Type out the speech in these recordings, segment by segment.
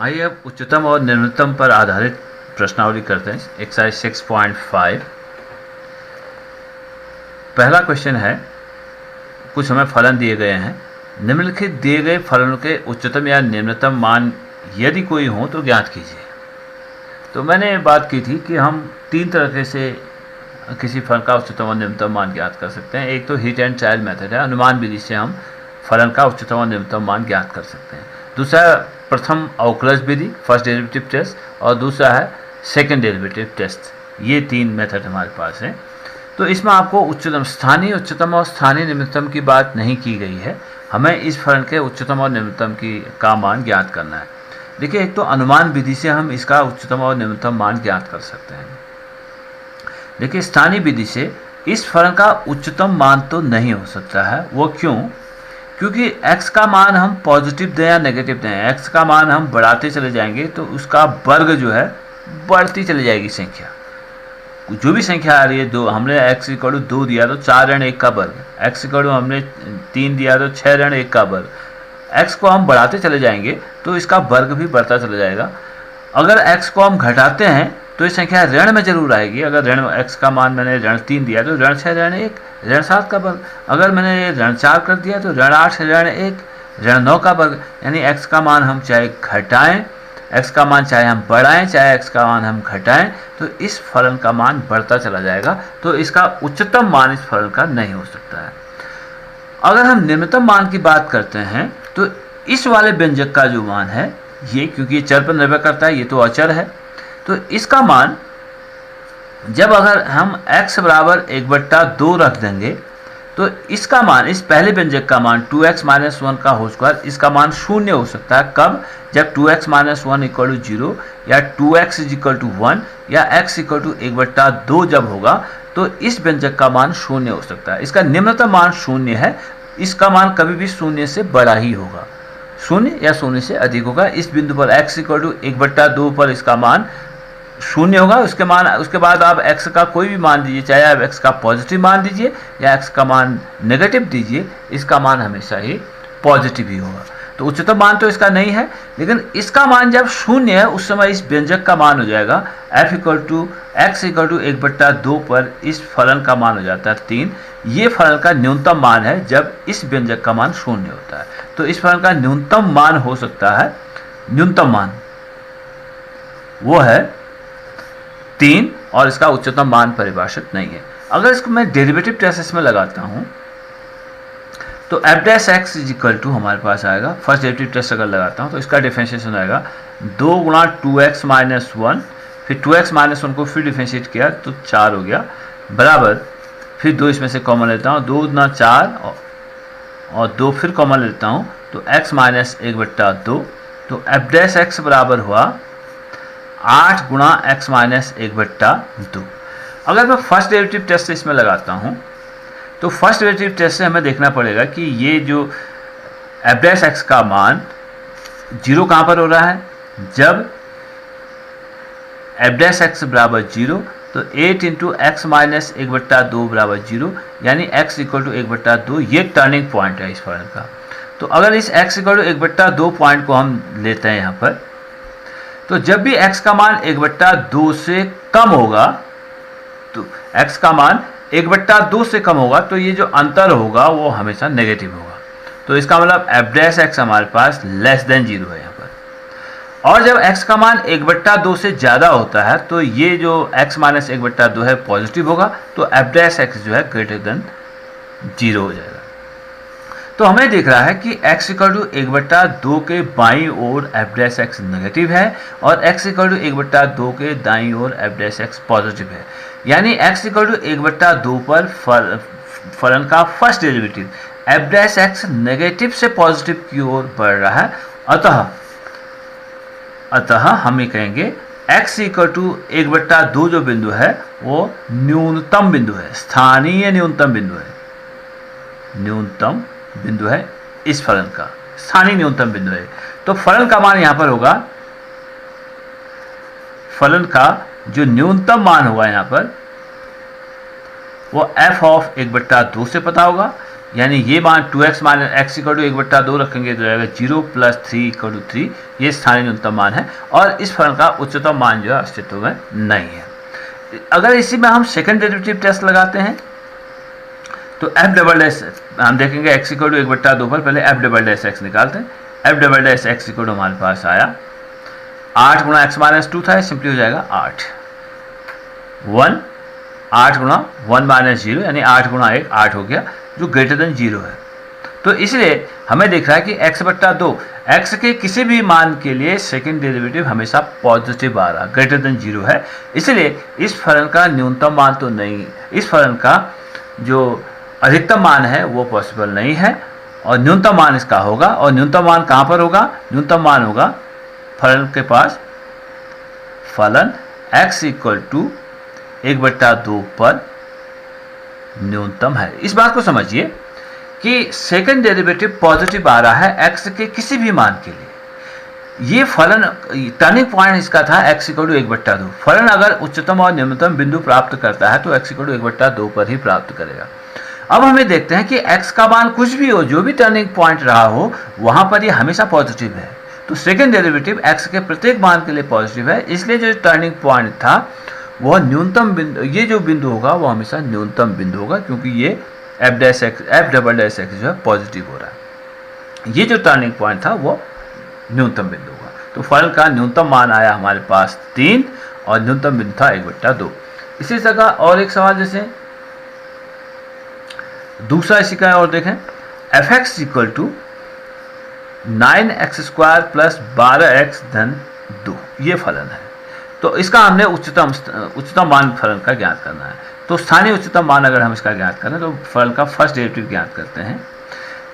आइए अब उच्चतम और निम्नतम पर आधारित प्रश्नावली करते हैं। एक्सरसाइज 6.5 पहला क्वेश्चन है, कुछ हमें फलन दिए गए हैं। निम्नलिखित दिए गए फलनों के उच्चतम या निम्नतम मान यदि कोई हो तो ज्ञात कीजिए। तो मैंने बात की थी कि हम तीन तरीके से किसी फलन का उच्चतम और निम्नतम मान ज्ञात कर सकते हैं। एक तो हिट एंड ट्रायल मेथड है, अनुमान विधि से हम फलन का उच्चतम और निम्नतम मान ज्ञात कर सकते हैं। दूसरा प्रथम अवकलज विधि, फर्स्ट डेरिवेटिव टेस्ट, और दूसरा है सेकंड डेरिवेटिव टेस्ट। ये तीन मेथड हमारे पास हैं। तो इसमें आपको उच्चतम, स्थानीय उच्चतम और स्थानीय निम्नतम की बात नहीं की गई है। हमें इस फलन के उच्चतम और निम्नतम का मान ज्ञात करना है। देखिए, एक तो अनुमान विधि से हम इसका उच्चतम और निम्नतम मान ज्ञात कर सकते हैं। देखिए, स्थानीय विधि से इस फलन का उच्चतम मान तो नहीं हो सकता है। वो क्यों? क्योंकि x का मान हम पॉजिटिव दें या नेगेटिव दें, x का मान हम बढ़ाते चले जाएंगे तो उसका वर्ग जो है बढ़ती चली जाएगी संख्या। जो भी संख्या आ रही है, दो, हमने x = 2 दिया तो 4 ऋण 1 का वर्ग, x = हमने 3 दिया तो 6 ऋण 1 का वर्ग। x को हम बढ़ाते चले जाएंगे तो इसका वर्ग भी बढ़ता चला जाएगा। अगर x को हम घटाते हैं तो ये संख्या ऋण में जरूर आएगी। अगर ऋण x का मान मैंने ऋण 3 दिया तो ऋण 6 ऋण 1 ऋण 7 का वर्ग। अगर मैंने ऋण 4 कर दिया तो ऋण 8 ऋण 1 ऋण 9 का वर्ग। यानी x का मान हम चाहे घटाएं, x का मान चाहे हम बढ़ाएं, चाहे x का मान हम घटाएं, तो इस फलन का मान बढ़ता चला जाएगा। तो इसका उच्चतम मान इस फलन का नहीं हो सकता है। अगर हम निम्नतम मान की बात करते हैं तो इस वाले व्यंजक का जो मान है, ये क्योंकि ये चर पर निर्भर करता है, ये तो अचर है, तो इसका मान जब अगर हम x = 1/2 रख देंगे तो इसका मान, इस पहले व्यंजक का मान 2x - 1 का होल स्क्वायर, इसका मान 0 हो सकता है। कब? जब 2x - 1 = 0 या 2x = 1 या x = 1/2 जब होगा तो इस व्यंजक का मान 0 हो सकता है। इसका निम्नतम मान 0 है। इसका मान कभी भी 0 से बड़ा ही होगा, 0 या 0 से अधिक होगा। इस बिंदु पर x = 1/2 पर इसका मान 0 होगा। उसके बाद आप x का कोई भी मान दीजिए, चाहे आप x का पॉजिटिव मान दीजिए या x का मान नेगेटिव दीजिए, इसका मान हमेशा ही पॉजिटिव ही होगा। तो उच्चतम मान तो इसका नहीं है, लेकिन इसका मान जब 0 है उस समय इस व्यंजक का मान हो जाएगा f = x = 1/2 पर इस फलन का मान हो जाता है 3। ये फलन का न्यूनतम मान है जब इस व्यंजक का मान 0 होता है। तो इस फलन का न्यूनतम मान हो सकता है, न्यूनतम मान वो है 3, और इसका उच्चतम मान परिभाषित नहीं है। अगर इसको मैं डेरिवेटिव टेस्ट इसमें लगाता हूं तो f' = हमारे पास आएगा, फर्स्ट डेरिवेटिव टेस्ट अगर लगाता हूं तो इसका डिफरेंशिएशन आएगा 2 × 2x - 1, फिर 2x - 1 को फिर डिफरेंशिएट किया तो 4 हो गया, बराबर, फिर 2 इसमें से कॉमन लेता हूं, 2 × 4 और 2 फिर कॉमन लेता हूं तो x - 1/2। तो f' बराबर हुआ 8 × x - 1/2। अगर मैं फर्स्ट डेरिवेटिव टेस्ट इसमें लगाता हूं तो फर्स्ट डेरिवेटिव टेस्ट से हमें देखना पड़ेगा कि ये जो f' का मान 0 कहाँ पर हो रहा है। जब f' बराबर 0 तो 8 × x - 1/2 बराबर 0, यानी x = 1/2। ये टर्निंग पॉइंट है इस फलन का। तो अगर इस x = 1/2 पॉइंट को हम लेते हैं यहाँ पर, तो जब भी x का मान 1/2 से कम होगा, तो x का मान 1/2 से कम होगा तो ये जो अंतर होगा वो हमेशा नेगेटिव होगा। तो इसका मतलब f' हमारे पास <0 है यहाँ पर। और जब x का मान 1/2 से ज़्यादा होता है तो ये जो x - 1/2 है पॉजिटिव होगा, तो f' जो है <0 हो जाएगा। तो हमें दिख रहा है कि x = 1/2 के बाईं ओर f' नेगेटिव है और x = 1/2 के दाईं ओर f' पॉजिटिव है। यानी x = 1/2 पर फलन का फर्स्ट डेरिवेटिव f' नेगेटिव से पॉजिटिव की ओर बढ़ रहा है। अतः हम ये कहेंगे x = 1/2 जो बिंदु है वो न्यूनतम बिंदु है, स्थानीय न्यूनतम बिंदु है, न्यूनतम बिंदु है इस फलन का, स्थानीय न्यूनतम बिंदु है। तो फलन का मान यहां पर होगा, फलन का जो न्यूनतम मान होगा यहां पर वो f of 1/2 से पता होगा। यानी ये मान 2x minus x equal to 1/2 रखेंगे तो जाएगा 0 + 3 = 3। ये स्थानीय न्यूनतम मान है और इस फलन का उच्चतम मान जो है अस्तित्व में नहीं है। अगर इसी में हम सेकंड डेरिवेटिव टेस्ट लगाते हैं तो एफ डबल डैश हम देखेंगे एक्स इक्वल टू 1/2 पर पहले एफ डबल डैश एक्स निकालते हैं। F double dash x equal to हमारे पास आया 8 × x - 2 था, सिंपली हो जाएगा 8 × 1 - 0 यानी 8 × 1 8 हो गया, जो ग्रेटर देन 0 है। तो इसलिए हमें दिख रहा है कि x/2 x के किसी भी मान के लिए सेकंड डेरिवेटिव हमेशा पॉजिटिव आ रहा, ग्रेटर देन 0 है। इसलिए इस फलन का न्यूनतम मान तो नहीं, इस फलन का जो अधिकतम मान है वो पॉसिबल नहीं है और न्यूनतम मान इसका होगा। और न्यूनतम मान कहाँ पर होगा? न्यूनतम मान होगा फलन के पास, फलन x = 1/2 पर न्यूनतम है। इस बात को समझिए कि सेकंड डेरिवेटिव पॉजिटिव आ रहा है x के किसी भी मान के लिए। ये फलन टर्निंग पॉइंट इसका था x = 1/2। फलन अगर उच्चतम और न्यूनतम बिंदु प्राप्त करता है तो x = 1/2 पर ही प्राप्त करेगा। अब हमें देखते हैं कि x का मान कुछ भी हो, जो भी टर्निंग पॉइंट रहा हो, वहां पर ये हमेशा पॉजिटिव है। तो सेकंड डेरिवेटिव x के प्रत्येक मान के लिए पॉजिटिव है, इसलिए जो टर्निंग पॉइंट था वह न्यूनतम बिंदु, ये जो बिंदु होगा वो हमेशा न्यूनतम बिंदु होगा, क्योंकि ये एफ डबल डैश एक्स जो है पॉजिटिव हो रहा है। ये जो टर्निंग पॉइंट था वो न्यूनतम बिंदु होगा। तो फलन का न्यूनतम मान आया हमारे पास 3 और न्यूनतम बिंदु था 1/2। इसी जगह और एक सवाल, जैसे दूसरा इसी का और देखें, fx = 9x² + 12x - 2 ये फलन है। तो इसका हमने उच्चतम मान फलन का ज्ञात करना है। तो स्थानीय उच्चतम मान अगर हम इसका ज्ञात करें तो फलन का फर्स्ट डेरिवेटिव ज्ञात करते हैं।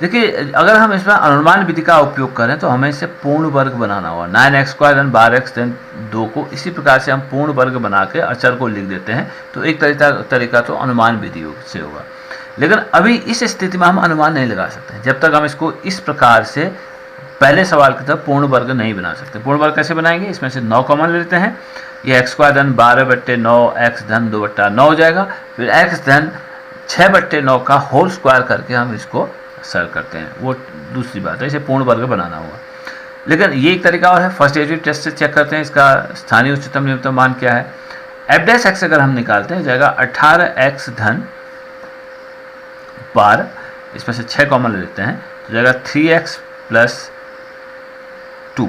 देखिए, अगर हम इसमें अनुमान विधि का उपयोग करें तो हमें इसे पूर्ण वर्ग बनाना होगा। 9x² + 12x - 2 को इसी प्रकार से हम पूर्ण वर्ग बना के अचर को लिख देते हैं। तो एक तरीका तो अनुमान विधि से होगा, लेकिन अभी इस स्थिति में हम अनुमान नहीं लगा सकते जब तक हम इसको इस प्रकार से पहले सवाल की तरह पूर्ण वर्ग नहीं बना सकते। पूर्ण वर्ग कैसे बनाएंगे? इसमें से 9 कॉमन लेते हैं, ये x² = 12/9 x - 2/9 हो जाएगा। फिर x - 6/9 का होल स्क्वायर करके हम इसको सरल करते हैं, वो दूसरी बात है, इसे पूर्ण वर्ग बनाना होगा। लेकिन ये एक तरीका और है, फर्स्ट डेरिवेटिव टेस्ट से चेक करते हैं इसका स्थानीय उच्चतम न्यूनतम मान क्या है। f' अगर हम निकालते हैं जाएगा 18x - 12, इसमें से 6 कॉमन ले लेते हैं तो जाएगा 3x + 2,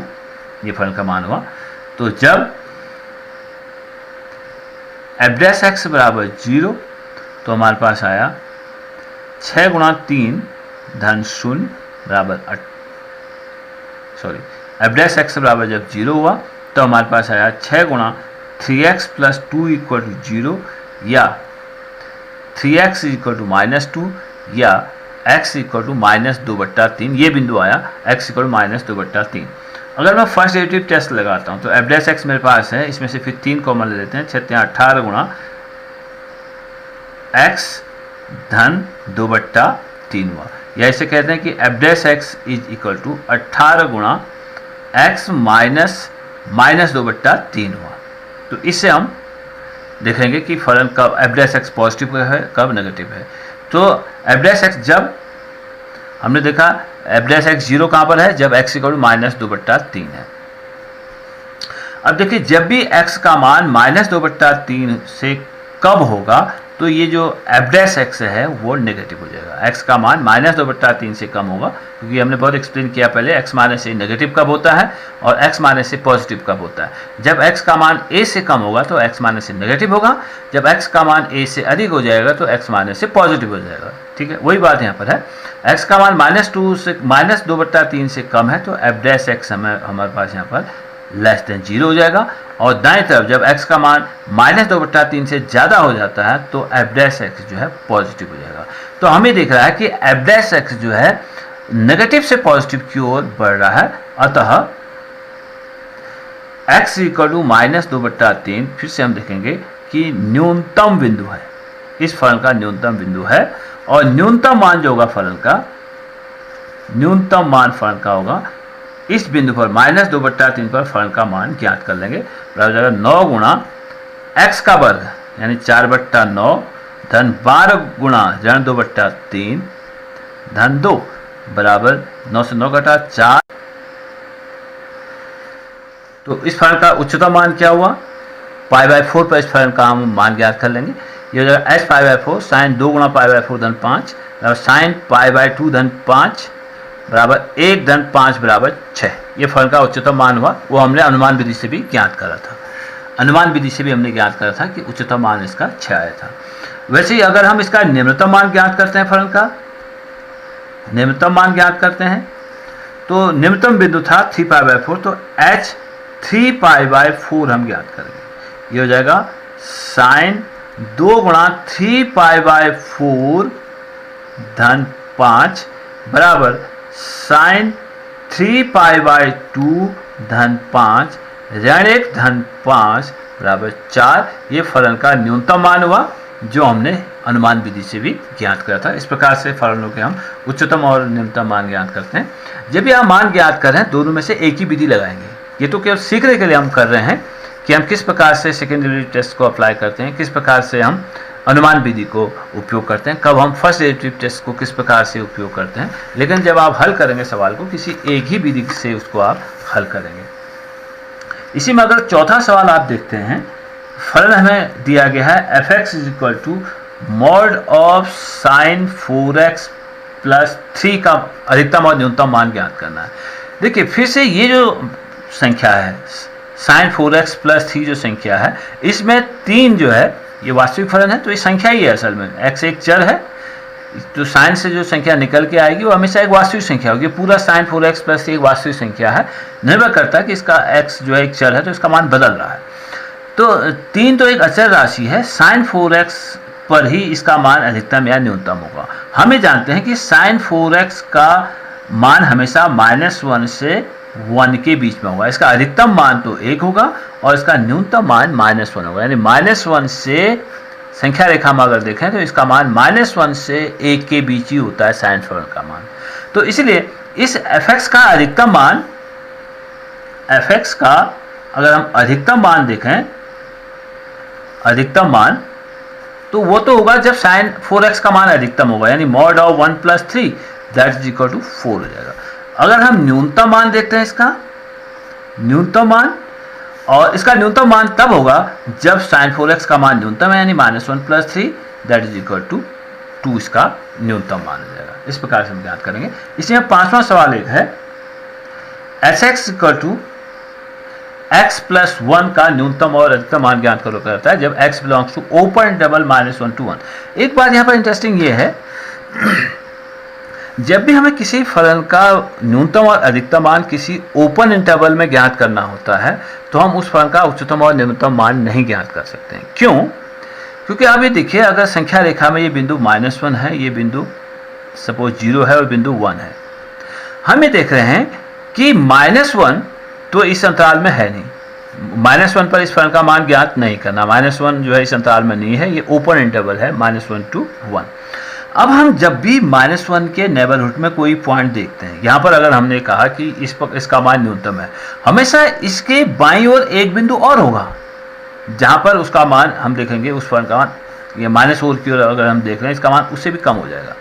ये फलन का मान हुआ। तो जब f' = 0 तो हमारे पास आया 6 × 3 - 0 = f' बराबर जब 0 हुआ तो हमारे पास आया 6 × 3x + 2 = 0, या 3x = -2, या x = -2/3, ये बिंदु आया x = -2/3। अगर मैं फर्स्ट डेरिवेटिव टेस्ट लगाता हूँ तो f' मेरे पास है, इसमें से फिर 3 कॉमन ले लेते हैं, 6 × 18 × x - 2/3 हुआ। या इसे कहते हैं कि f' = 18 × x - -2/3 हुआ। तो इससे हम देखेंगे कि फलन कब f' पॉजिटिव है कब नेगेटिव है। तो f' जब हमने देखा f' 0 कहाँ पर है? जब x = -2/3 है। अब देखिए, जब भी x का मान -2/3 से कम होगा तो ये जो f' है वो नेगेटिव हो जाएगा। x का मान -2/3 से कम होगा, क्योंकि हमने बहुत एक्सप्लेन किया पहले x - a नेगेटिव कब होता है और x - a पॉजिटिव कब होता है। जब x का मान a से कम होगा तो x - a नेगेटिव होगा, जब x का मान a से अधिक हो जाएगा तो x - a पॉजिटिव हो जाएगा। ठीक है, वही बात यहाँ पर है। x का मान -2/3 से कम है तो f' हमारे पास यहाँ पर <0 हो जाएगा, और दाएं तरफ जब x का मान -2/3 से ज़्यादा हो जाता है तो f' जो है पॉजिटिव हो जाएगा। तो हमें दिख रहा है कि f' जो है नेगेटिव से पॉजिटिव की ओर बढ़ रहा है। अतः x = -2/3 फिर से हम देखेंगे कि न्यूनतम बिंदु है, इस फलन का न्यूनतम बिंदु है, और न्यूनतम मान जो होगा फलन का, न्यूनतम मान फलन का होगा इस बिंदु पर -2/3 पर फलन का मान ज्ञात कर लेंगे। बराबर जाएगा 9 × x का वर्ग यानी 4/9 धन 12 × ऋण 2/3 धन 2 बराबर 9 से 9 घटा 4। तो इस फलन का उच्चतम मान क्या हुआ, π/4 पर इस फलन का हम मान ज्ञात कर लेंगे। ये हो जाएगा h π/4 साइन 2 गुणा π/4 धन 5 बराबर साइन π/2 धन 5 बराबर 1 धन 5 बराबर 6। ये फलन का उच्चतम मान हुआ, वो हमने अनुमान विधि से भी ज्ञात करा था। अनुमान विधि से भी हमने ज्ञात करा था कि उच्चतम मान इसका 6 आया था। वैसे ही अगर हम इसका निम्नतम मान ज्ञात करते हैं, फलन का निम्नतम मान ज्ञात करते हैं, तो निम्नतम बिंदु था 3π/4, तो h 3π/4 हम ज्ञात करेंगे। ये हो जाएगा साइन 2 गुणा 3π/4 धन 5 बराबर साइन 3π/2 धन 5 ऋण 1 धन 5 बराबर 4। ये फलन का न्यूनतम मान हुआ जो हमने अनुमान विधि से भी ज्ञात करा था। इस प्रकार से फलनों के हम उच्चतम और न्यूनतम मान ज्ञात करते हैं। जब भी आप मान ज्ञात कर रहे हैं, दोनों में से एक ही विधि लगाएंगे। ये तो केवल सीखने के लिए हम कर रहे हैं कि हम किस प्रकार से सेकेंड डेरिवेटिव टेस्ट को अप्लाई करते हैं, किस प्रकार से हम अनुमान विधि को उपयोग करते हैं, कब हम फर्स्ट डेरिवेटिव टेस्ट को किस प्रकार से उपयोग करते हैं। लेकिन जब आप हल करेंगे सवाल को, किसी एक ही विधि से उसको आप हल करेंगे। इसी में अगर चौथा सवाल आप देखते हैं, फलन हमें दिया गया है f(x) = mod of sine 4x plus 3 का अधिकतम और न्यूनतम मान ज्ञात करना है। देखिए फिर से ये जो संख्या है साइन 4x प्लस 3 जो संख्या है, इसमें 3 जो है ये वास्तविक फलन है, तो ये संख्या ही है। असल में x एक चर है, तो साइन से जो संख्या निकल के आएगी वो हमेशा एक वास्तविक संख्या होगी। पूरा साइन 4x प्लस 3 एक वास्तविक संख्या है। निर्भर करता है कि इसका x जो है एक चर है, तो इसका मान बदल रहा है। तो 3 तो एक अचर राशि है, साइन 4x पर ही इसका मान अधिकतम या न्यूनतम होगा। हमें जानते हैं कि साइन 4x का मान हमेशा -1 से 1 के बीच में होगा। इसका अधिकतम मान तो 1 होगा और इसका न्यूनतम मान -1 होगा। यानी -1 से संख्या रेखा में अगर देखें तो इसका मान -1 से 1 के बीच ही होता है साइन फलन का मान। तो इसलिए इस f(x) का अधिकतम मान, f(x) का अगर हम अधिकतम मान देखें, अधिकतम मान तो वो तो होगा जब साइन 4x का मान अधिकतम होगा, यानी मॉड ऑफ 1 + 3 दैट = 4 हो जाएगा। अगर हम न्यूनतम मान देखते हैं, इसका न्यूनतम मान, और इसका न्यूनतम मान तब होगा जब साइन 4x का मान न्यूनतम है, यानी -1 + 3 दैट = 2 इसका न्यूनतम मान हो जाएगा। इस प्रकार से हम ज्ञात करेंगे। इसमें 5वां सवाल एक है h(x) = x + 1 का न्यूनतम और अधिकतम मान ज्ञात करो करता है जब x belongs to open interval -1 to 1। एक बात यहाँ पर इंटरेस्टिंग ये है, जब भी हमें किसी फलन का न्यूनतम और अधिकतम मान किसी ओपन इंटरवल में ज्ञात करना होता है, तो हम उस फलन का उच्चतम और न्यूनतम मान नहीं ज्ञात कर सकते हैं। क्यों? क्योंकि आप ये देखिए, अगर संख्या रेखा में ये बिंदु -1 है, ये बिंदु सपोज 0 है और बिंदु 1 है। हम ये देख रहे हैं कि -1 तो इस अंतराल में है नहीं, -1 पर इस फलन का मान ज्ञात नहीं करना। -1 जो है इस अंतराल में नहीं है, ये ओपन इंटरवल है -1 to 1। अब हम जब भी -1 के नेबरहुड में कोई पॉइंट देखते हैं, यहाँ पर अगर हमने कहा कि इसका मान न्यूनतम है, हमेशा इसके बाईं ओर एक बिंदु और होगा जहाँ पर उसका मान हम देखेंगे, उस फलन का मान ये माइनस ओर की ओर अगर हम देख रहे हैं, इसका मान उससे भी कम हो जाएगा।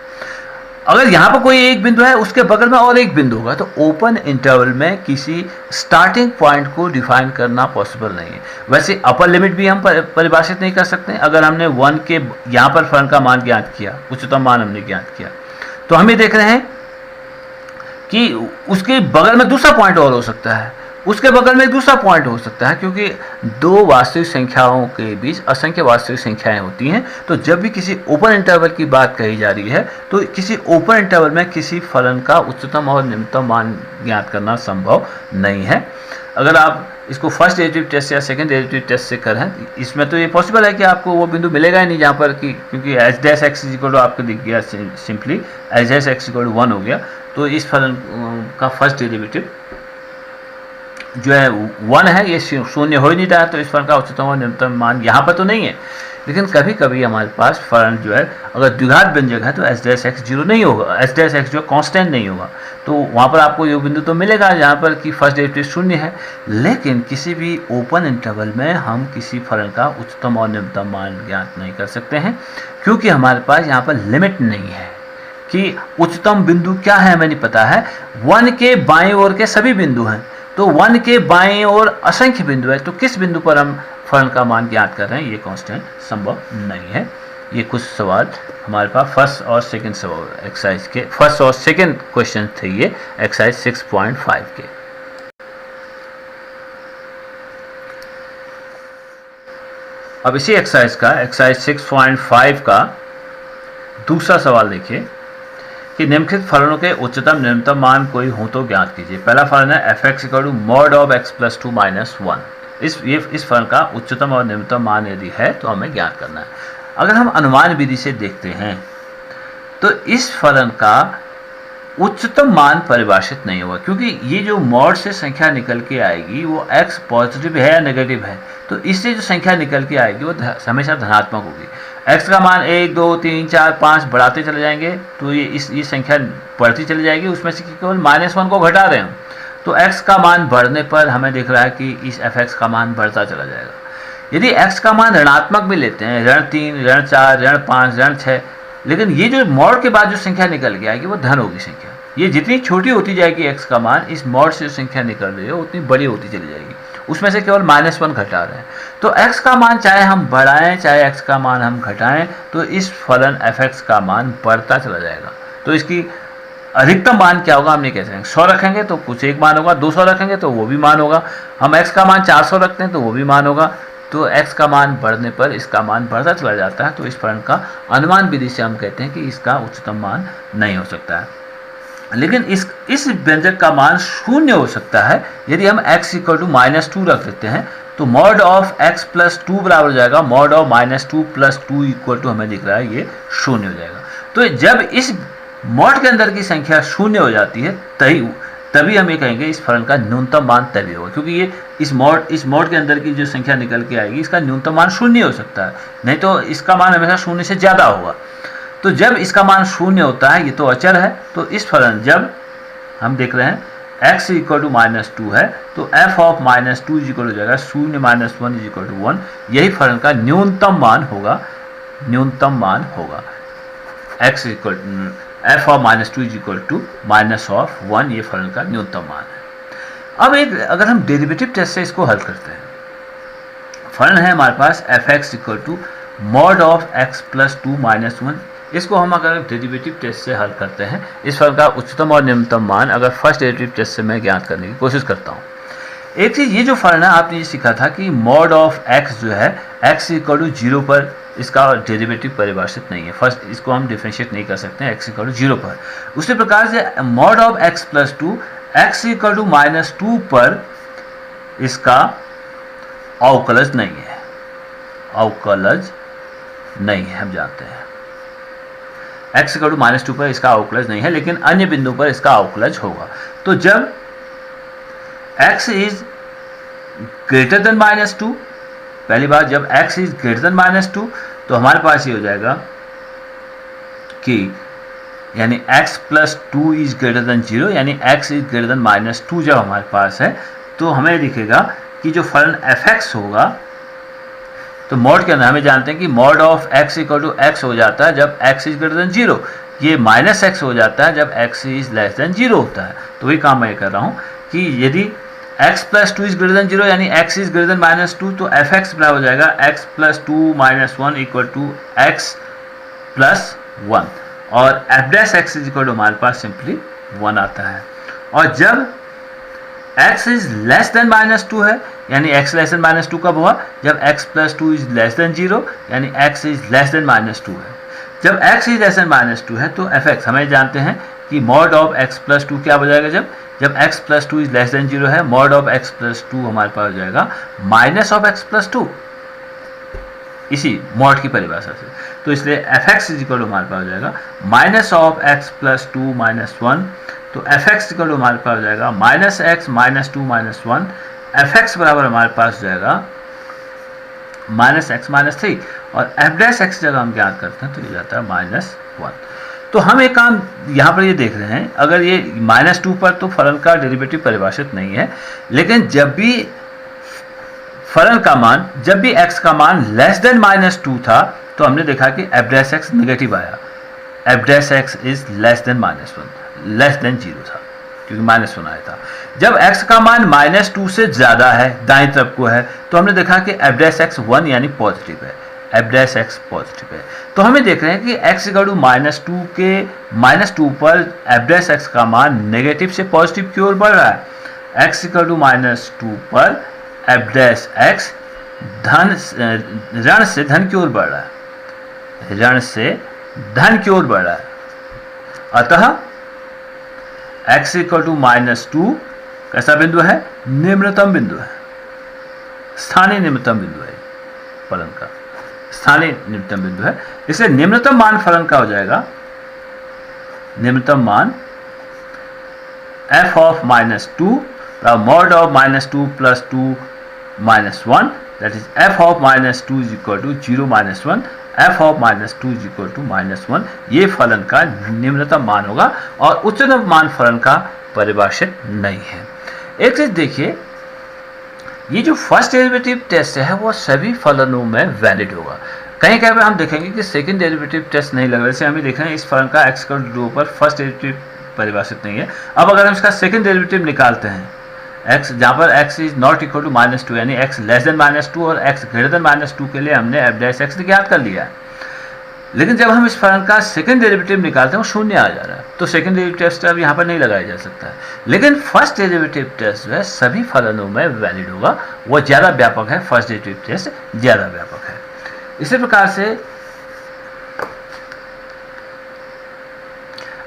अगर यहाँ पर कोई एक बिंदु है, उसके बगल में और एक बिंदु होगा, तो ओपन इंटरवल में किसी स्टार्टिंग पॉइंट को डिफाइन करना पॉसिबल नहीं है। वैसे अपर लिमिट भी हम परिभाषित नहीं कर सकते। अगर हमने 1 के यहाँ पर फलन का मान ज्ञात किया, उच्चतम मान हमने ज्ञात किया, तो हम ये देख रहे हैं कि उसके बगल में दूसरा पॉइंट और हो सकता है, उसके बगल में दूसरा पॉइंट हो सकता है, क्योंकि दो वास्तविक संख्याओं के बीच असंख्य वास्तविक संख्याएं होती हैं। तो जब भी किसी ओपन इंटरवल की बात कही जा रही है, तो किसी ओपन इंटरवल में किसी फलन का उच्चतम और निम्नतम मान ज्ञात करना संभव नहीं है। अगर आप इसको फर्स्ट डेरिवेटिव टेस्ट या सेकंड डेरिवेटिव टेस्ट से करें, इसमें तो ये पॉसिबल है कि आपको वो बिंदु मिलेगा ही नहीं जहाँ पर कि, क्योंकि h' आपको दिख गया सिंपली h' 1 हो गया, तो इस फलन का फर्स्ट डेरिवेटिव जो है 1 है, ये शून्य हो ही नहीं रहा, तो इस फलन का उच्चतम और न्यूनतम मान यहाँ पर तो नहीं है। लेकिन कभी कभी हमारे पास फलन जो है अगर द्विघात व्यंजक है तो h' 0 नहीं होगा, h' जो कांस्टेंट नहीं होगा, तो वहाँ पर आपको ये बिंदु तो मिलेगा जहाँ पर कि फर्स्ट डेरिवेटिव शून्य है। लेकिन किसी भी ओपन इंटरवल में हम किसी फलन का उच्चतम और न्यूनतम मान ज्ञात नहीं कर सकते हैं, क्योंकि हमारे पास यहाँ पर लिमिट नहीं है कि उच्चतम बिंदु क्या है हमें नहीं पता है। 1 के बाएं ओर के सभी बिंदु हैं, तो 1 के बाएं ओर असंख्य बिंदु है, तो किस बिंदु पर हम फलन का मान ज्ञात कर रहे हैं, ये कांस्टेंट संभव नहीं है। ये कुछ सवाल हमारे पास फर्स्ट और सेकंड सवाल एक्सरसाइज के फर्स्ट और सेकंड क्वेश्चन थे, ये एक्सरसाइज 6.5 के। अब इसी एक्सरसाइज का एक्सरसाइज 6.5 का दूसरा सवाल देखिए कि निम्नलिखित फलनों के उच्चतम निम्नतम मान कोई हो तो ज्ञात कीजिए। पहला फलन है f(x) = mod of x + 2 - 1। इस फलन का उच्चतम और निम्नतम मान यदि है तो हमें ज्ञात करना है। अगर हम अनुमान विधि से देखते हैं तो इस फलन का उच्चतम मान परिभाषित नहीं होगा, क्योंकि ये जो मॉड से संख्या निकल के आएगी वो x पॉजिटिव है या नेगेटिव है, तो इससे जो संख्या निकल के आएगी वो हमेशा धनात्मक होगी। x का मान 1 2 3 4 5 बढ़ाते चले जाएंगे तो ये संख्या बढ़ती चली जाएगी, उसमें से केवल -1 को घटा रहे हैं, तो x का मान बढ़ने पर हमें दिख रहा है कि इस f(x) का मान बढ़ता चला जाएगा। यदि x का मान ऋणात्मक भी लेते हैं, ऋण 3 ऋण 4 ऋण 5 ऋण 6, लेकिन ये जो मॉड के बाद जो संख्या निकल के आएगी वो धन होगी संख्या। ये जितनी छोटी होती जाएगी x का मान, इस मॉड से जो संख्या निकल रही है उतनी बड़ी होती चली जाएगी, उसमें से केवल -1 घटा रहे हैं। तो x का मान चाहे हम बढ़ाएं चाहे x का मान हम घटाएं, तो इस फलन f(x) का मान बढ़ता चला जाएगा। तो इसकी अधिकतम मान क्या होगा हम नहीं कह सकते। 100 रखेंगे तो कुछ एक मान होगा, 200 रखेंगे तो वो भी मान होगा, हम x का मान 400 रखते हैं तो वो भी मान होगा। तो x का मान बढ़ने पर इसका मान बढ़ता चला जाता है, तो इस फलन का अनुमान विधि से हम कहते हैं कि इसका उच्चतम मान नहीं हो सकता है। लेकिन इस व्यंजक का मान 0 हो सकता है यदि हम x = -2 रख देते हैं, तो mod of x + 2 बराबर हो जाएगा mod of -2 + 2 = हमें दिख रहा है ये 0 हो जाएगा। तो जब इस मॉड के अंदर की संख्या 0 हो जाती है तभी हम ये कहेंगे इस फलन का न्यूनतम मान तभी होगा, क्योंकि ये इस मॉड के अंदर की जो संख्या निकल के आएगी इसका न्यूनतम मान 0 हो सकता है, नहीं तो इसका मान हमेशा 0 से ज़्यादा होगा। तो जब इसका मान 0 होता है, ये तो अचर है, तो इस फलन जब हम देख रहे हैं x = -2 है तो f of -2 हो जाएगा 0 - 1 = 1। यही फलन का न्यूनतम मान होगा x f of -2 = -1, ये फलन का न्यूनतम मान है। अब अगर हम डेरिवेटिव टेस्ट से इसको हल करते हैं, फलन है हमारे पास f(x) = mod of x + 2 - 1। इसको हम अगर डेरिवेटिव टेस्ट से हल करते हैं, इस फलन का उच्चतम और निम्नतम मान अगर फर्स्ट डेरिवेटिव टेस्ट से मैं ज्ञात करने की कोशिश करता हूँ। एक चीज़ ये जो फलन है आपने ये सीखा था कि mod of x जो है x = 0 पर इसका डेरिवेटिव परिभाषित नहीं है, फर्स्ट इसको हम डिफरेंशिएट नहीं कर सकते हैं x = 0 पर। उसी प्रकार से mod of x + 2 x = -2 पर इसका अवकलज नहीं है, हम जानते हैं x = -2 पर इसका अवकलज नहीं है, लेकिन अन्य बिंदु पर इसका अवकलज होगा। तो जब x is greater than -2, पहली बात जब x is greater than -2 तो हमारे पास ये हो जाएगा कि यानी x + 2 is greater than 0, यानी x is greater than -2 जब हमारे पास है तो हमें दिखेगा कि जो फलन f(x) होगा, तो मॉड के अंदर हमें जानते हैं कि mod of x = x हो जाता है जब x is greater than 0, ये -x हो जाता है जब x is less than 0 होता है। तो वही काम मैं कर रहा हूँ कि यदि x + 2 is greater than 0 यानी x is greater than -2, तो f(x) बराबर हो जाएगा x + 2 - 1 = x + 1, और f(x) = हमारे पास सिंपली 1 आता है। और जब x is less than -2 है, यानी x less than -2 कब हुआ, जब x + 2 is less than 0, यानी x is less than -2 है। जब x is less than -2 है तो f(x) हमें जानते हैं कि mod of x + 2 क्या हो जाएगा, जब x + 2 is less than 0 है, mod of x + 2 हमारे पास हो जाएगा minus of x + 2, इसी mod की परिभाषा से। तो इसलिए f(x) = हमारे पास हो जाएगा minus of x + 2 - 1, तो f(x) = हमारे पास हो जाएगा -x - 2 - 1, f(x) बराबर हमारे पास हो जाएगा -x - 3, और f(x) जब हम ज्ञात करते हैं तो ये जाता है -1। तो हम एक काम यहाँ पर ये देख रहे हैं, अगर ये -2 पर तो फलन का डेरिवेटिव परिभाषित नहीं है, लेकिन जब भी फलन का मान, जब भी x का मान लेस देन -2 था तो हमने देखा कि f(x) नेगेटिव आया, F dash x is less then -1, less than 0 था क्योंकि -1 आया था। जब x का मान -2 से ज़्यादा है, दाईं तरफ को है, तो हमने देखा कि एफ डैश एक्स 1 यानी पॉजिटिव है, एफ डैश एक्स पॉजिटिव है। तो हमें देख रहे हैं कि x -2 के -2 पर एफ डैश एक्स का मान नेगेटिव से पॉजिटिव की ओर बढ़ रहा है। x -2 पर एफ डैश एक्स ऋण से धन की ओर बढ़ रहा है, ऋण से धन की ओर बढ़ रहा है। अतः x -2 कैसा बिंदु है? निम्नतम बिंदु है, स्थानीय निम्नतम बिंदु है फलन का, स्थानीय निम्नतम बिंदु है। इसलिए निम्नतम मान फलन का हो जाएगा, निम्नतम मान f of -2 mod of -2 plus 2 -1, that is f of -2 is equal to 0 -1, f of -2 is equal to -1। ये फलन का निम्नतम मान होगा और उच्चतम मान फलन का परिभाषित नहीं है। एक चीज देखिए, ये जो फर्स्ट डेरिवेटिव टेस्ट है वो सभी फलनों में वैलिड होगा। कहीं कहीं पर हम देखेंगे कि सेकंड डेरिवेटिव टेस्ट नहीं लग रहा है। जैसे हमें देखें इस फलन का x 2 पर फर्स्ट डेरिवेटिव परिभाषित नहीं है। अब अगर हम इसका सेकंड डेरिवेटिव निकालते हैं, x जहाँ पर x is not equal to -2 यानी x लेस देन -2 और x ग्रेटर देन -2 के लिए हमने एफ डैश एक्स ज्ञात कर लिया है। लेकिन जब हम इस फलन का सेकंड डेरिवेटिव निकालते हैं वो शून्य आ जा रहा है, तो सेकंड डेरिवेटिव टेस्ट अब यहाँ पर नहीं लगाया जा सकता है। लेकिन फर्स्ट डेरिवेटिव टेस्ट जो है सभी फलनों में वैलिड होगा, वो ज़्यादा व्यापक है, फर्स्ट डेरिवेटिव टेस्ट ज़्यादा व्यापक है। इसी प्रकार से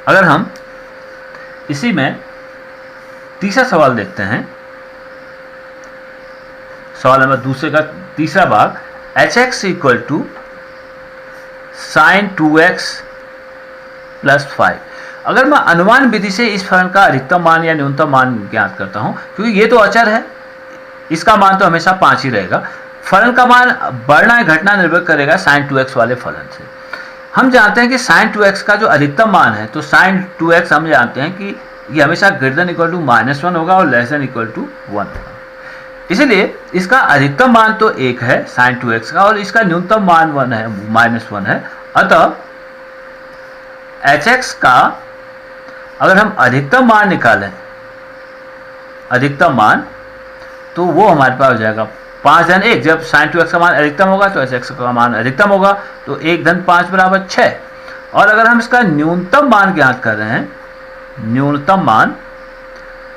अगर हम इसी में तीसरा सवाल देखते हैं, सवाल नंबर दूसरे का तीसरा भाग, H x equal to sine 2x plus 5। अगर मैं अनुमान विधि से इस फलन का अधिकतम मान या न्यूनतम मान ज्ञात करता हूं, क्योंकि ये तो अचर है, इसका मान तो हमेशा 5 ही रहेगा। फलन का मान बढ़ना या घटना निर्भर करेगा साइन 2x वाले फलन से। हम जानते हैं कि साइन 2x का जो अधिकतम मान है, तो साइन 2x हम जानते हैं कि ये हमेशा ग्रेटर देन इक्वल टू -1 होगा और लेस देन इक्वल टू 1 होगा। इसलिए इसका अधिकतम मान तो 1 है साइन 2x का, और इसका न्यूनतम मान 1 है, -1 है। अतः hx का अगर हम अधिकतम मान निकालें, अधिकतम मान, तो वो हमारे पास हो जाएगा 5 धन 1। जब साइन 2x का मान अधिकतम होगा तो hx का मान अधिकतम होगा, तो 1 धन 5 बराबर 6। और अगर हम इसका न्यूनतम मान ज्ञात कर रहे हैं, न्यूनतम मान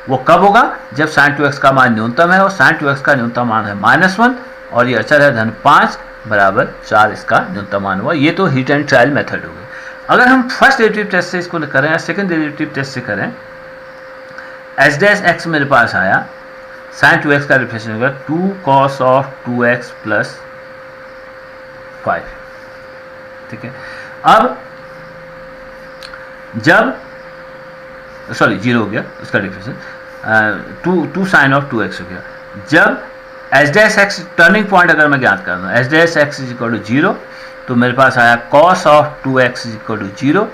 वो कब होगा? जब साइन 2x का मान न्यूनतम है और साइन 2x का न्यूनतम मान है -1 और ये अचर है धन 5 बराबर 4, इसका न्यूनतम मान हुआ। ये तो हिट एंड ट्रायल मेथड हो गई। अगर हम फर्स्ट डेरिवेटिव टेस्ट से इसको करें या सेकंड डेरिवेटिव टेस्ट से करें, एच डैश एक्स मेरे पास आया, साइन 2x का रिप्रेजेंटेशन होगा 2 cos of 2x प्लस 5। ठीक है, अब जब सॉरी 0 हो गया इसका डिफरेंस, 2 साइन ऑफ 2x हो गया। जब H dash x turning point अगर मैं ज्ञात करता हूँ, H dash x is equal to 0, तो मेरे पास आया cos of 2x is equal to 0,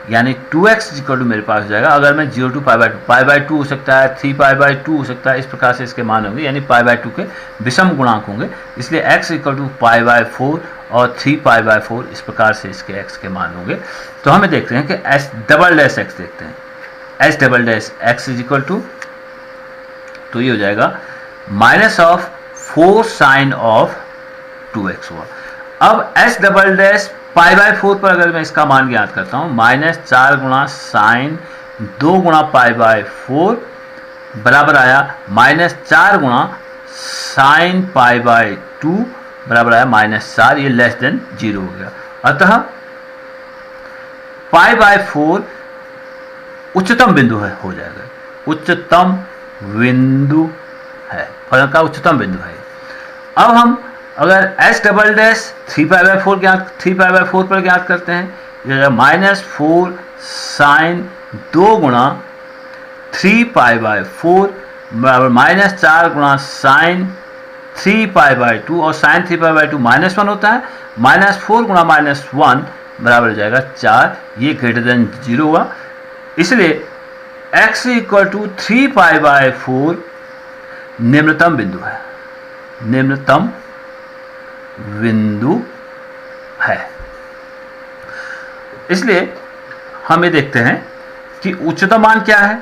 यानी 2x इज इक्वल टू मेरे पास हो जाएगा, अगर मैं 0 टू π/2 हो सकता है, 3π/2 हो सकता है, इस प्रकार से इसके मान होंगे, यानी π/2 के विषम गुणांक होंगे। इसलिए x इक्वल टू π/4 और 3π/4 इस प्रकार से इसके x के मान होंगे। तो हमें देखते हैं कि एच डबल डैश एक्स देखते हैं, H double dash x is equal to, तो ये हो जाएगा -4 साइन ऑफ 2x हुआ। अब एच डबल डैश π/4 पर अगर मैं इसका मान ज्ञात करता हूँ, -4 गुणा साइन 2 गुणा π/4 बराबर आया -4 गुणा साइन π/2 बराबर आया -4, ये लेस देन 0 हो गया। अतः π/4 उच्चतम बिंदु है, हो जाएगा, उच्चतम बिंदु है, फलन का उच्चतम बिंदु है। अब हम अगर एच डबल डैश 3π/4 पर ज्ञात करते हैं, -4 साइन 2 गुणा 3π/4 बराबर -4 गुणा साइन 3π/2, और साइन 3π/2 -1 होता है, -4 गुणा -1 बराबर हो जाएगा 4, ये ग्रेटर देन 0 हुआ। इसलिए x इक्वल टू 3π/4 निम्नतम बिंदु है, निम्नतम बिंदु है। इसलिए हम ये देखते हैं कि उच्चतम मान क्या है।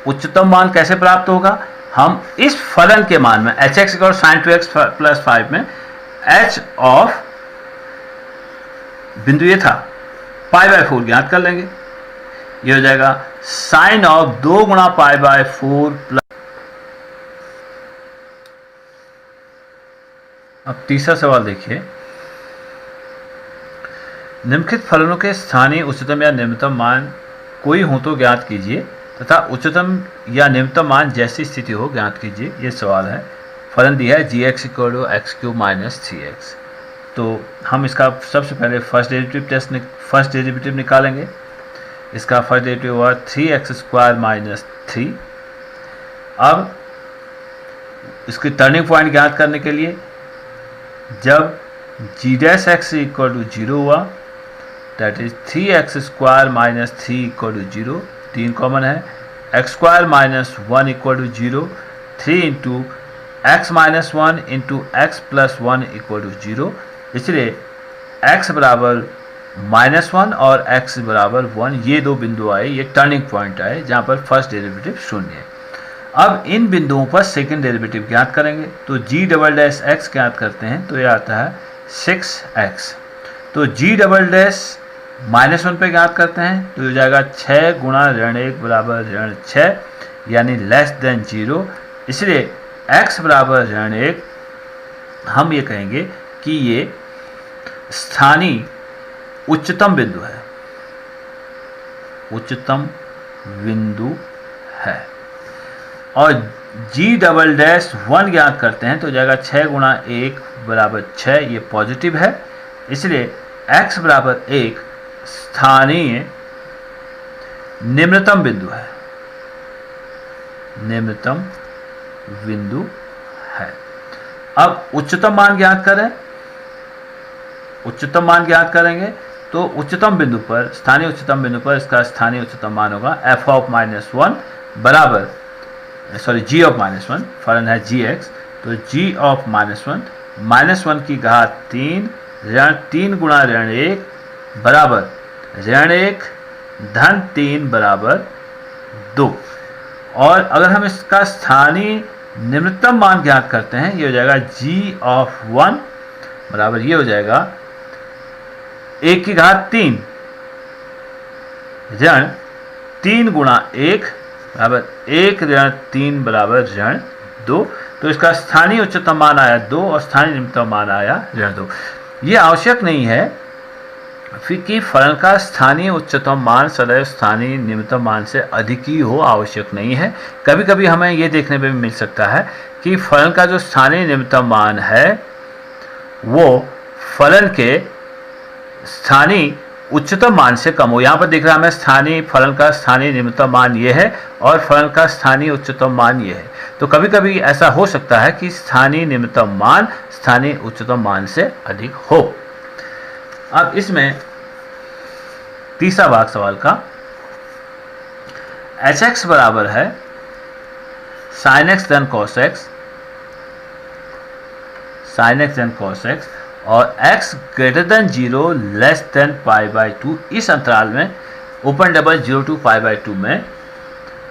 उच्चतम मान कैसे प्राप्त होगा, हम इस फलन के मान में एच एक्स और साइन 2x प्लस 5 में एच ऑफ बिंदु ये था π/4 ज्ञात कर लेंगे। ये हो जाएगा साइन ऑफ 2 गुणा π/4 प्लस। अब तीसरा सवाल देखिए, निम्नलिखित फलनों के स्थानीय उच्चतम या निम्नतम मान कोई हो तो ज्ञात कीजिए तथा उच्चतम या निम्नतम मान जैसी स्थिति हो ज्ञात कीजिए। ये सवाल है। फलन दिया है gx = x³ - 3x। तो हम इसका सबसे पहले फर्स्ट डेरिवेटिव निकालेंगे। इसका फर्स्ट डेरिवेटिव हुआ 3x² - 3। अब इसकी टर्निंग पॉइंट ज्ञात करने के लिए जब g' = 0 हुआ, दैट इज 3x² - 3 = 0, 3 कॉमन है, x² - 1 = 0, 3 into x - 1 into x + 1 = 0। इसलिए x बराबर -1 और x बराबर 1, ये दो बिंदु आए, ये टर्निंग पॉइंट आए जहाँ पर फर्स्ट डेरिवेटिव 0 है। अब इन बिंदुओं पर सेकंड डेरिवेटिव ज्ञात करेंगे। तो g" ज्ञात करते हैं तो ये आता है 6x। तो g" -1 पे ज्ञात करते हैं तो हो जाएगा 6 गुणा ऋण 1 बराबर ऋण 6, यानी लेस देन 0। इसलिए x बराबर ऋण 1, हम ये कहेंगे कि ये स्थानीय उच्चतम बिंदु है, उच्चतम बिंदु है। और g"1 ज्ञात करते हैं तो हो जाएगा 6 गुणा 1 बराबर 6, ये पॉजिटिव है। इसलिए x बराबर 1 स्थानीय निम्नतम बिंदु है, निम्नतम बिंदु है। अब उच्चतम मान ज्ञात करें, उच्चतम मान ज्ञात करेंगे तो उच्चतम बिंदु पर, स्थानीय उच्चतम बिंदु पर इसका स्थानीय उच्चतम मान होगा f(-1) बराबर, सॉरी g(-1), फलन है gx, तो g(-1) -1 की घात 3 ऋण 3 गुणा ऋण 1 बराबर ऋण 1 धन 3 बराबर 2। और अगर हम इसका स्थानीय निम्नतम मान ज्ञात करते हैं, ये हो जाएगा g(1) बराबर, ये हो जाएगा 1 की घात 3 ऋण 3 गुणा 1 बराबर 1 ऋण 3 बराबर ऋण 2। तो इसका स्थानीय उच्चतम मान आया 2 और स्थानीय निम्नतम मान आया ऋण 2। ये आवश्यक नहीं है फिर कि फलन का स्थानीय उच्चतम मान सदैव स्थानीय निम्नतम मान से अधिक ही हो, आवश्यक नहीं है। कभी कभी हमें ये देखने में भी मिल सकता है कि फलन का जो स्थानीय निम्नतम मान है वो फलन के स्थानीय उच्चतम मान से कम हो। यहाँ पर दिख रहा है हमें स्थानीय फलन का स्थानीय निम्नतम मान ये है और फलन का स्थानीय उच्चतम मान ये है। तो कभी कभी ऐसा हो सकता है कि स्थानीय निम्नतम मान स्थानीय उच्चतम मान से अधिक हो। अब इसमें तीसरा भाग सवाल का, hx बराबर है sin x धन cos x, sin x धन cos x और x > 0 लेस देन π/2, इस अंतराल में ओपन डबल 0 to π/2 में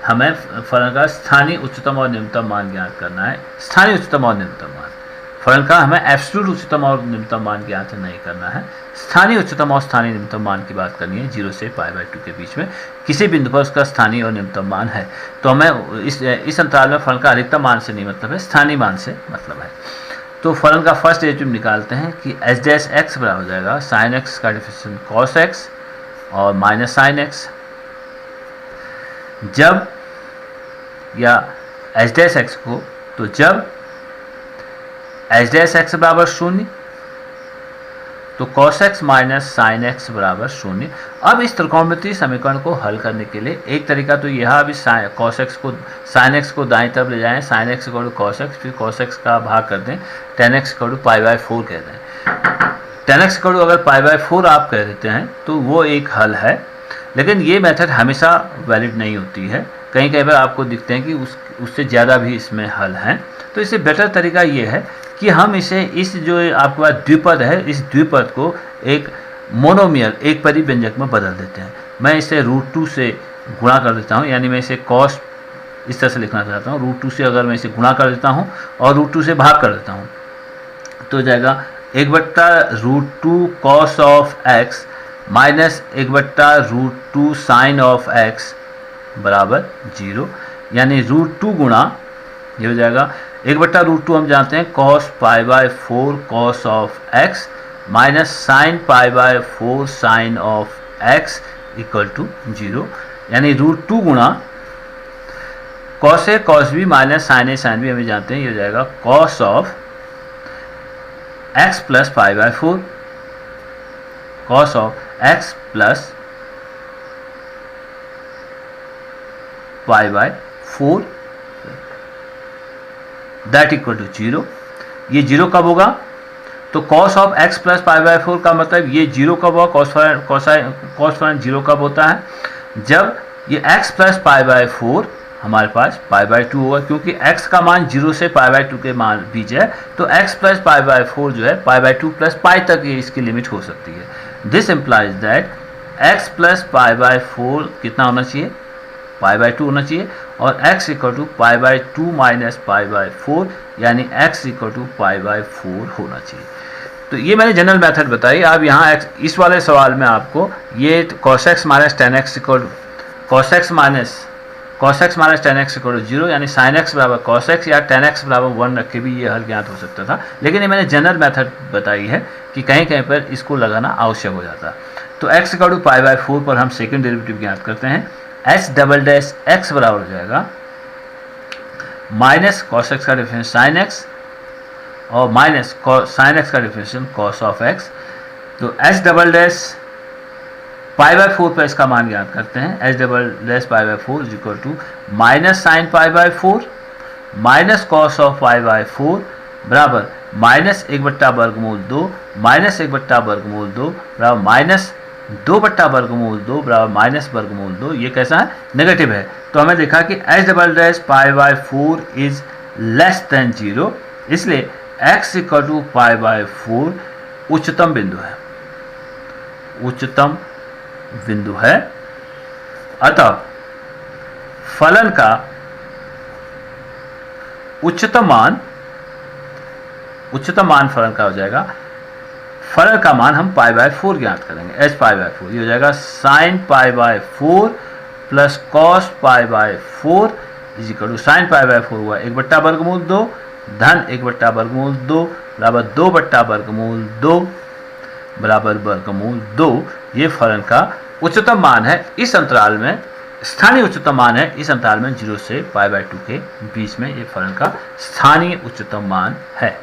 हमें फलन का स्थानीय उच्चतम और निम्नतम मान ज्ञात करना है। स्थानीय उच्चतम और निम्नतम मान, फलन का हमें एब्सोल्यूट उच्चतम और निम्नतम मान ज्ञात नहीं करना है। स्थानीय उच्चतम और स्थानीय निम्नतम मान की बात करनी है। 0 से π/2 के बीच में किसी बिंदु पर उसका स्थानीय और निम्नतम मान है। तो हमें इस अंतराल में फलन का अधिकतम मान से नहीं मतलब है, स्थानीय मान से मतलब है। तो फलन का फर्स्ट डेरिवेटिव निकालते हैं कि h' बराबर हो जाएगा sin x का डिफरेंशियल cos x और माइनस sin x। जब या h' को, तो जब h' बराबर 0 तो cos x minus sin x बराबर 0। अब इस त्रिकोणमितीय समीकरण को हल करने के लिए एक तरीका तो यह, अभी cos x को sin x को दाईं तरफ ले जाएं, sin x = cos x, फिर cos x का भाग कर दें, tan x = π/4 कह दें। tan x = अगर π/4 आप कह देते हैं तो वो एक हल है, लेकिन ये मेथड हमेशा वैलिड नहीं होती है। कहीं कहीं पर आपको दिखते हैं कि उससे ज़्यादा भी इसमें हल हैं। तो इससे बेटर तरीका ये है कि हम इसे, इस जो आपके पास द्विपद है, इस द्विपद को एक मोनोमियल एक पदी व्यंजक में बदल देते हैं। मैं इसे √2 से गुणा कर देता हूँ, यानी मैं इसे कॉस इस तरह से लिखना चाहता हूँ। √2 से अगर मैं इसे गुणा कर देता हूँ और √2 से भाग कर देता हूँ तो हो जाएगा 1/√2 cos of x minus 1/√2 sine of x बराबर 0, यानी √2 गुणा ये हो जाएगा 1/√2 हम जानते हैं cos π/4 cos of x minus sine π/4 sine of x equal to 0, यानी √2 गुणा cos a cos b minus sine a sine b हमें जानते हैं, ये हो जाएगा cos of x plus π/4 cos of x plus π/4 that equal to 0। ये 0 कब होगा? तो कॉस ऑफ x प्लस π/4 का मतलब ये 0 कब होगा? कॉस फलन 0 कब होता है? जब ये x प्लस π/4 हमारे पास π/2 होगा, क्योंकि x का मान 0 से π/2 के मान बीच है, तो x प्लस π/4 जो है π/2 प्लस पाई तक ये इसकी लिमिट हो सकती है। This implies that x plus π/4 कितना होना चाहिए? π/2 होना चाहिए, और x इक्वल टू π/2 माइनस π/4, यानी x इक्वल टू π/4 होना चाहिए। तो ये मैंने जनरल मेथड बताई। अब यहाँ इस वाले सवाल में आपको ये cos x minus tan x equal cos x minus tan x equal to 0, यानी sin x बराबर cos x या tan x बराबर 1 रख के भी ये हल ज्ञात हो सकता था, लेकिन ये मैंने जनरल मेथड बताई है कि कहीं कहीं पर इसको लगाना आवश्यक हो जाता। तो x इक्वल टू π/4 पर हम सेकेंड डेरिवेटिव ज्ञात करते हैं। h डबल डैश x बराबर हो जाएगा माइनस cos x का डिफरेंस sin x और माइनस sin x का डिफरेंस cos ऑफ x। तो h डबल डैश π/4 पर इसका मान ज्ञात करते हैं। h double dash π/4 is equal to minus sine π/4 minus cos of π/4 बराबर माइनस 1/2 माइनस 1/2 बराबर माइनस 2/2 बराबर माइनस √2। ये कैसा है? नेगेटिव है। तो हमें देखा कि h double dash π/4 is less than 0, इसलिए x इक्वल टू π/4 उच्चतम बिंदु है, उच्चतम बिंदु है। अतः फलन का उच्चतम मान फलन का हो जाएगा, फलन का मान हम π/4 ज्ञात करेंगे, h π/4। ये हो जाएगा sine π/4 plus cos π/4 is equal to sine π/4 हुआ 1/2 धन 1/2 बराबर 2/2 बराबर √2। ये फलन का उच्चतम मान है इस अंतराल में, स्थानीय उच्चतम मान है इस अंतराल में 0 से π/2 के बीच में। ये फलन का स्थानीय उच्चतम मान है।